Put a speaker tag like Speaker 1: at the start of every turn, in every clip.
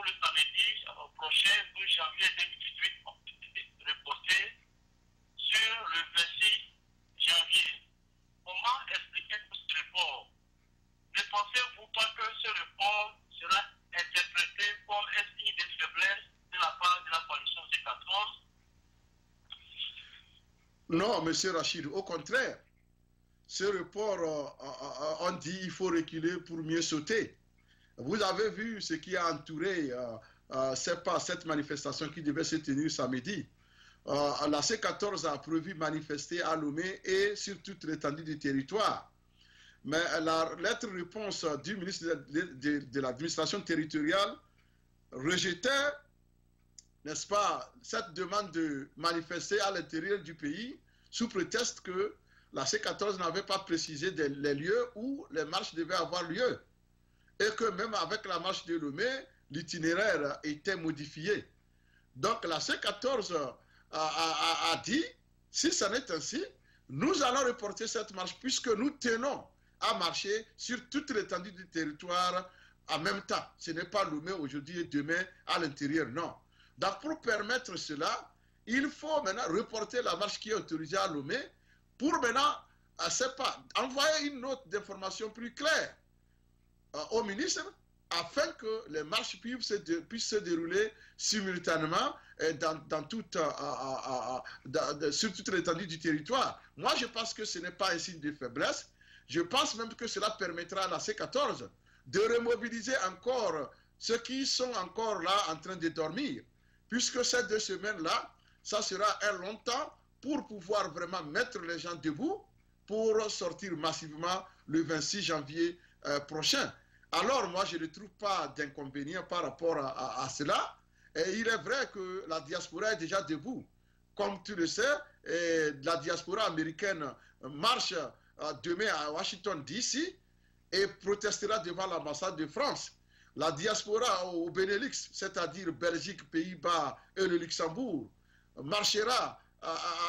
Speaker 1: le samedi prochain, 12 janvier 2018, ont été reportés sur le 26 janvier. Comment expliquez-vous ce report? Ne pensez-vous pas que ce report sera interprété comme un signe de faiblesse de la part de la coalition C14?
Speaker 2: Non, monsieur Rachid, au contraire. Ce report, on dit qu'il faut reculer pour mieux sauter. Vous avez vu ce qui a entouré cette manifestation qui devait se tenir samedi. La C14 a prévu manifester à Lomé et sur toute l'étendue du territoire. Mais la lettre-réponse du ministre de l'administration territoriale rejetait, n'est-ce pas, cette demande de manifester à l'intérieur du pays sous prétexte que la C14 n'avait pas précisé les lieux où les marches devaient avoir lieu. Et que même avec la marche de Lomé, l'itinéraire était modifié. Donc la C14 a dit, si ça n'est ainsi, nous allons reporter cette marche puisque nous tenons à marcher sur toute l'étendue du territoire en même temps. Ce n'est pas Lomé aujourd'hui et demain à l'intérieur, non. Donc pour permettre cela, il faut maintenant reporter la marche qui est autorisée à Lomé pour maintenant, envoyer une note d'information plus claire au ministre afin que les marches puissent se dérouler simultanément sur toute l'étendue du territoire. Moi, je pense que ce n'est pas un signe de faiblesse. Je pense même que cela permettra à la C14 de remobiliser encore ceux qui sont encore là en train de dormir. Puisque ces 2 semaines-là, ça sera un long temps pour pouvoir vraiment mettre les gens debout pour sortir massivement le 26 janvier prochain. Alors moi je ne trouve pas d'inconvénient par rapport à cela. Et il est vrai que la diaspora est déjà debout. Comme tu le sais, la diaspora américaine marche demain à Washington DC et protestera devant l'ambassade de France. La diaspora au Benelux, c'est-à-dire Belgique, Pays-Bas et le Luxembourg, marchera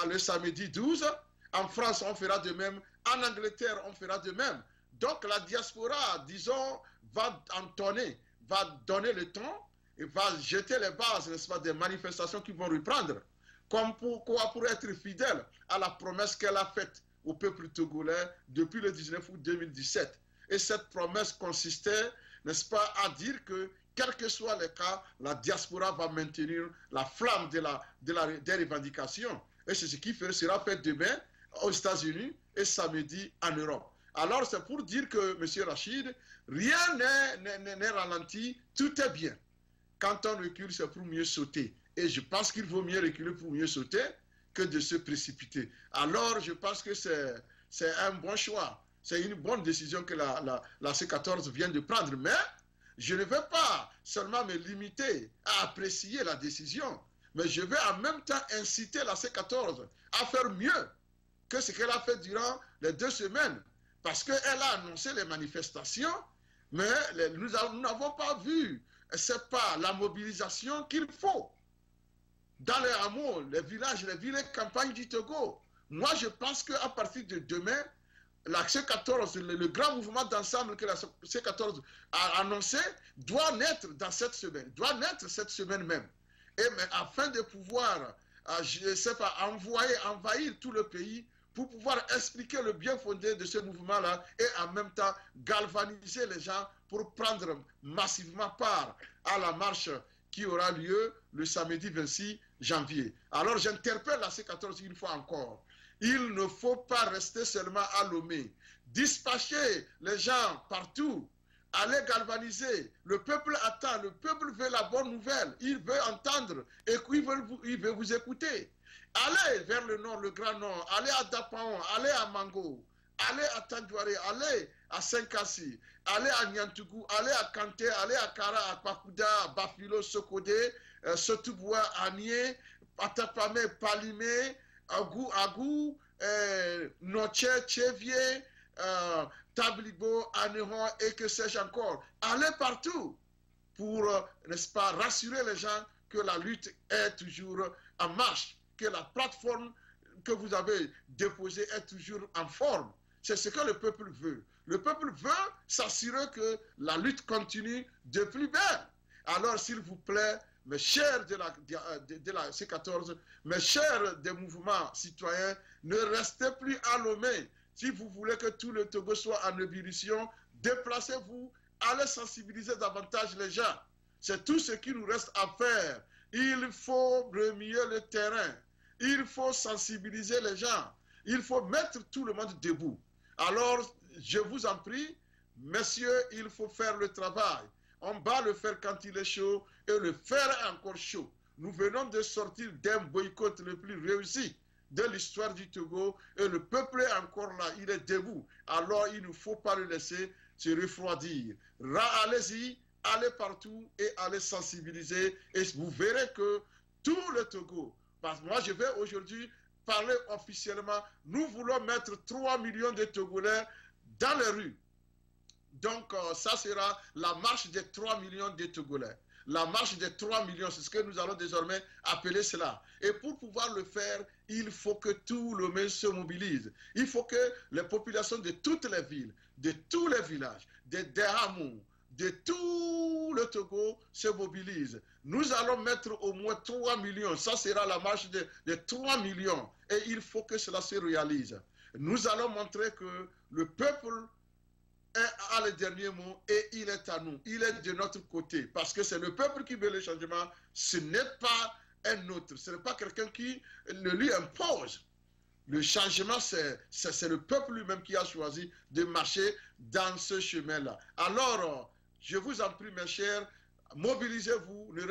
Speaker 2: le samedi 12. En France, on fera de même. En Angleterre, on fera de même. Donc la diaspora, disons, va entonner, va donner le temps et va jeter les bases, n'est-ce pas, des manifestations qui vont reprendre. Comme pour être fidèle à la promesse qu'elle a faite au peuple togolais depuis le 19 août 2017. Et cette promesse consistait, n'est-ce pas, à dire que, quel que soit le cas, la diaspora va maintenir la flamme des revendications. Et c'est ce qui sera fait demain aux États-Unis et samedi en Europe. Alors c'est pour dire que, M. Rachid, rien n'est ralenti, tout est bien. Quand on recule, c'est pour mieux sauter. Et je pense qu'il vaut mieux reculer pour mieux sauter que de se précipiter. Alors je pense que c'est un bon choix. C'est une bonne décision que la C14 vient de prendre. Mais je ne vais pas seulement me limiter à apprécier la décision, mais je vais en même temps inciter la C14 à faire mieux que ce qu'elle a fait durant les 2 semaines. Parce qu'elle a annoncé les manifestations, mais nous n'avons pas vu, c'est pas la mobilisation qu'il faut. Dans les hameaux, les villages, les villes et campagnes du Togo. Moi, je pense qu'à partir de demain, la C14, le grand mouvement d'ensemble que la C14 a annoncé, doit naître dans cette semaine, doit naître cette semaine même. Et mais afin de pouvoir, je sais pas, envahir tout le pays, pour pouvoir expliquer le bien fondé de ce mouvement-là et en même temps galvaniser les gens pour prendre massivement part à la marche qui aura lieu le samedi 26 janvier. Alors j'interpelle la C14 une fois encore. Il ne faut pas rester seulement à Lomé. Dispatcher les gens partout. Allez galvaniser. Le peuple attend. Le peuple veut la bonne nouvelle. Il veut entendre et il veut vous écouter. Allez vers le nord, le Grand Nord. Allez à Dapaon. Allez à Mango. Allez à Tandouare. Allez à Saint-Cassi. Allez à Nyantougou. Allez à Kanté. Allez à Kara, à Pakouda, à Bafilo, Sokode, Sotouboua, Anié, Atapame, Palimé, Agou, Noche, Tchevier, Tablibo, Anéron et que sais-je encore. Allez partout pour, n'est-ce pas, rassurer les gens que la lutte est toujours en marche, que la plateforme que vous avez déposée est toujours en forme. C'est ce que le peuple veut. Le peuple veut s'assurer que la lutte continue de plus belle. Alors, s'il vous plaît, mes chers de la C14, mes chers des mouvements citoyens, ne restez plus à Lomé. Si vous voulez que tout le Togo soit en ébullition, déplacez-vous, allez sensibiliser davantage les gens. C'est tout ce qui nous reste à faire. Il faut remuer le terrain. Il faut sensibiliser les gens. Il faut mettre tout le monde debout. Alors, je vous en prie, messieurs, il faut faire le travail. On va le faire quand il est chaud et le faire encore chaud. Nous venons de sortir d'un boycott le plus réussi de l'histoire du Togo et le peuple est encore là, il est debout. Alors, il ne faut pas le laisser se refroidir. Allez-y, allez partout et allez sensibiliser et vous verrez que tout le Togo, parce que moi je vais aujourd'hui parler officiellement, nous voulons mettre 3 millions de Togolais dans les rues. Donc ça sera la marche des 3 millions de Togolais. La marche des 3 millions, c'est ce que nous allons désormais appeler cela. Et pour pouvoir le faire, il faut que tout le monde se mobilise. Il faut que les populations de toutes les villes, de tous les villages, des hameaux, de tout le Togo se mobilisent. Nous allons mettre au moins 3 millions. Ça sera la marche de 3 millions. Et il faut que cela se réalise. Nous allons montrer que le peuple a le dernier mot et il est à nous. Il est de notre côté. Parce que c'est le peuple qui veut le changement. Ce n'est pas un autre. Ce n'est pas quelqu'un qui le lui impose. Le changement, c'est le peuple lui-même qui a choisi de marcher dans ce chemin-là. Alors, je vous en prie, mes chers, mobilisez-vous, ne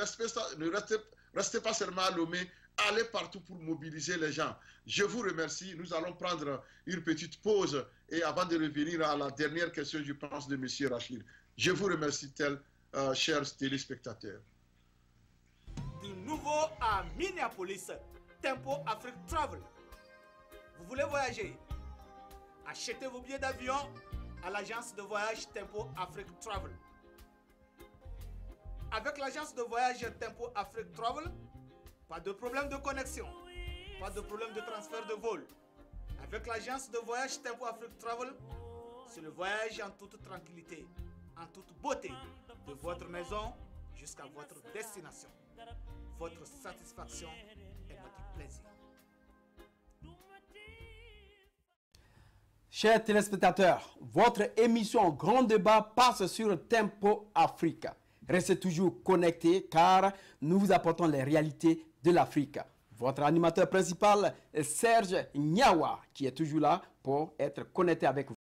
Speaker 2: restez pas seulement à Lomé, allez partout pour mobiliser les gens. Je vous remercie. Nous allons prendre une petite pause et avant de revenir à la dernière question, je pense, de M. Rachid. Je vous remercie, chers téléspectateurs.
Speaker 3: Du nouveau à Minneapolis, Tempo Afrique Travel. Vous voulez voyager? Achetez vos billets d'avion à l'agence de voyage Tempo Afrique Travel. Avec l'agence de voyage Tempo Afrique Travel, pas de problème de connexion, pas de problème de transfert de vol. Avec l'agence de voyage Tempo Afrique Travel, c'est le voyage en toute tranquillité, en toute beauté, de votre maison jusqu'à votre destination. Votre satisfaction est notre plaisir.
Speaker 4: Chers téléspectateurs, votre émission Grand Débat passe sur Tempo Africa. Restez toujours connectés car nous vous apportons les réalités de l'Afrique. Votre animateur principal est Serge Nyawa qui est toujours là pour être connecté avec vous.